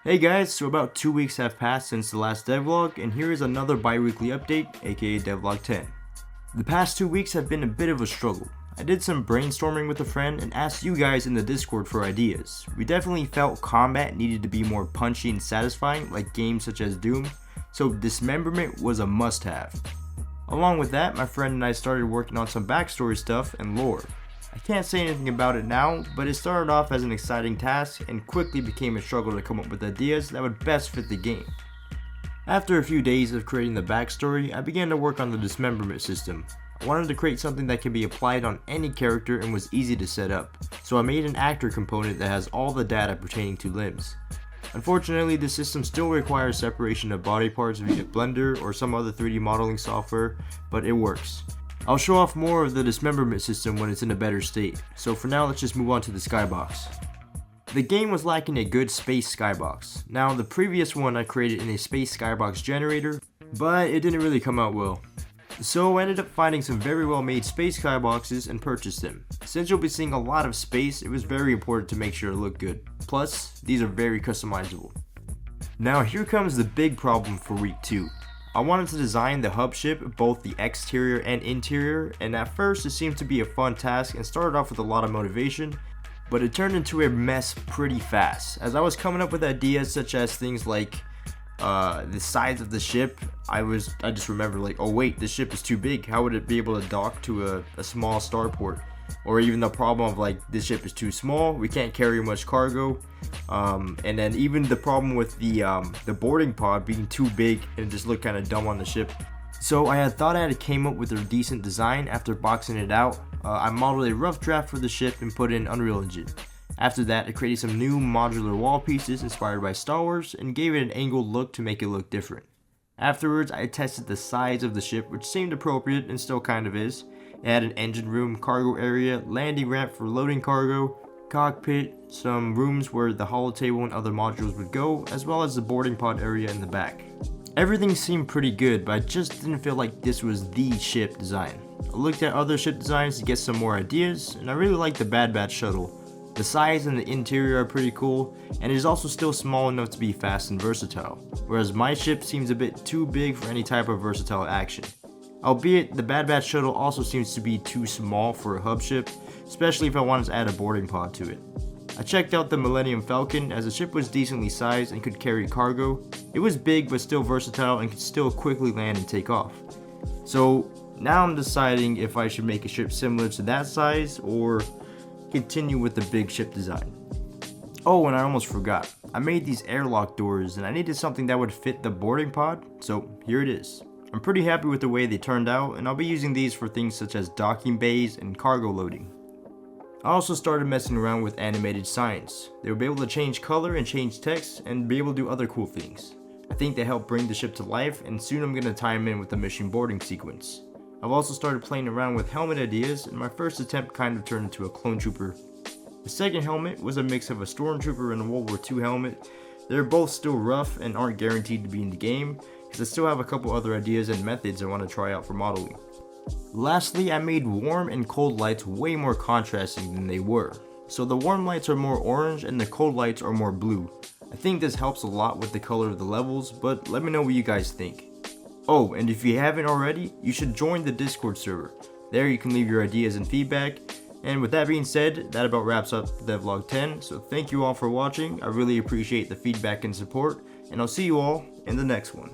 Hey guys, so about 2 weeks have passed since the last devlog, and here is another bi-weekly update, aka Devlog I. The past 2 weeks have been a bit of a struggle. I did some brainstorming with a friend and asked you guys in the Discord for ideas. We definitely felt combat needed to be more punchy and satisfying like games such as Doom, so Dismemberment was a must-have. Along with that, my friend and I started working on some backstory stuff and lore. I can't say anything about it now, but it started off as an exciting task and quickly became a struggle to come up with ideas that would best fit the game. After a few days of creating the backstory, I began to work on the Dismemberment System. I wanted to create something that can be applied on any character and was easy to set up, so I made an actor component that has all the data pertaining to limbs. Unfortunately, the system still requires separation of body parts via Blender or some other 3D modeling software, but it works. I'll show off more of the Dismemberment System when it's in a better state, so for now let's just move on to the Skybox. The game was lacking a good space skybox. Now the previous one I created in a space skybox generator, but it didn't really come out well. So I ended up finding some very well made space skyboxes and purchased them. Since you'll be seeing a lot of space, it was very important to make sure it looked good. Plus, these are very customizable. Now here comes the big problem for week 2. I wanted to design the hub ship, both the exterior and interior, and at first it seemed to be a fun task and started off with a lot of motivation, but it turned into a mess pretty fast. As I was coming up with ideas such as things like the size of the ship, I just remembered like, oh wait, this ship is too big, how would it be able to dock to a small starport? Or even the problem of like, this ship is too small, we can't carry much cargo, and then even the problem with the boarding pod being too big and just look kind of dumb on the ship. So I had thought I had came up with a decent design after boxing it out. I modeled a rough draft for the ship and put it in Unreal Engine. After that, I created some new modular wall pieces inspired by Star Wars and gave it an angled look to make it look different. Afterwards, I tested the size of the ship, which seemed appropriate and still kind of is. It had an engine room, cargo area, landing ramp for loading cargo, cockpit, some rooms where the holotable and other modules would go, as well as the boarding pod area in the back. Everything seemed pretty good, but I just didn't feel like this was the ship design. I looked at other ship designs to get some more ideas, and I really liked the Bad Batch shuttle. The size and the interior are pretty cool, and it is also still small enough to be fast and versatile, whereas my ship seems a bit too big for any type of versatile action. Albeit, the Bad Batch shuttle also seems to be too small for a hub ship, especially if I wanted to add a boarding pod to it. I checked out the Millennium Falcon as the ship was decently sized and could carry cargo. It was big but still versatile and could still quickly land and take off. So now I'm deciding if I should make a ship similar to that size or continue with the big ship design. Oh, and I almost forgot. I made these airlock doors and I needed something that would fit the boarding pod, so here it is. I'm pretty happy with the way they turned out, and I'll be using these for things such as docking bays and cargo loading. I also started messing around with animated signs. They will be able to change color and change text and be able to do other cool things. I think they help bring the ship to life, and soon I'm going to tie them in with the mission boarding sequence. I've also started playing around with helmet ideas, and my first attempt kind of turned into a clone trooper. The second helmet was a mix of a stormtrooper and a World War II helmet. They're both still rough and aren't guaranteed to be in the game, because I still have a couple other ideas and methods I want to try out for modeling. Lastly, I made warm and cold lights way more contrasting than they were. So the warm lights are more orange and the cold lights are more blue. I think this helps a lot with the color of the levels, but let me know what you guys think. Oh, and if you haven't already, you should join the Discord server. There you can leave your ideas and feedback. And with that being said, that about wraps up Devlog 10. So thank you all for watching. I really appreciate the feedback and support, and I'll see you all in the next one.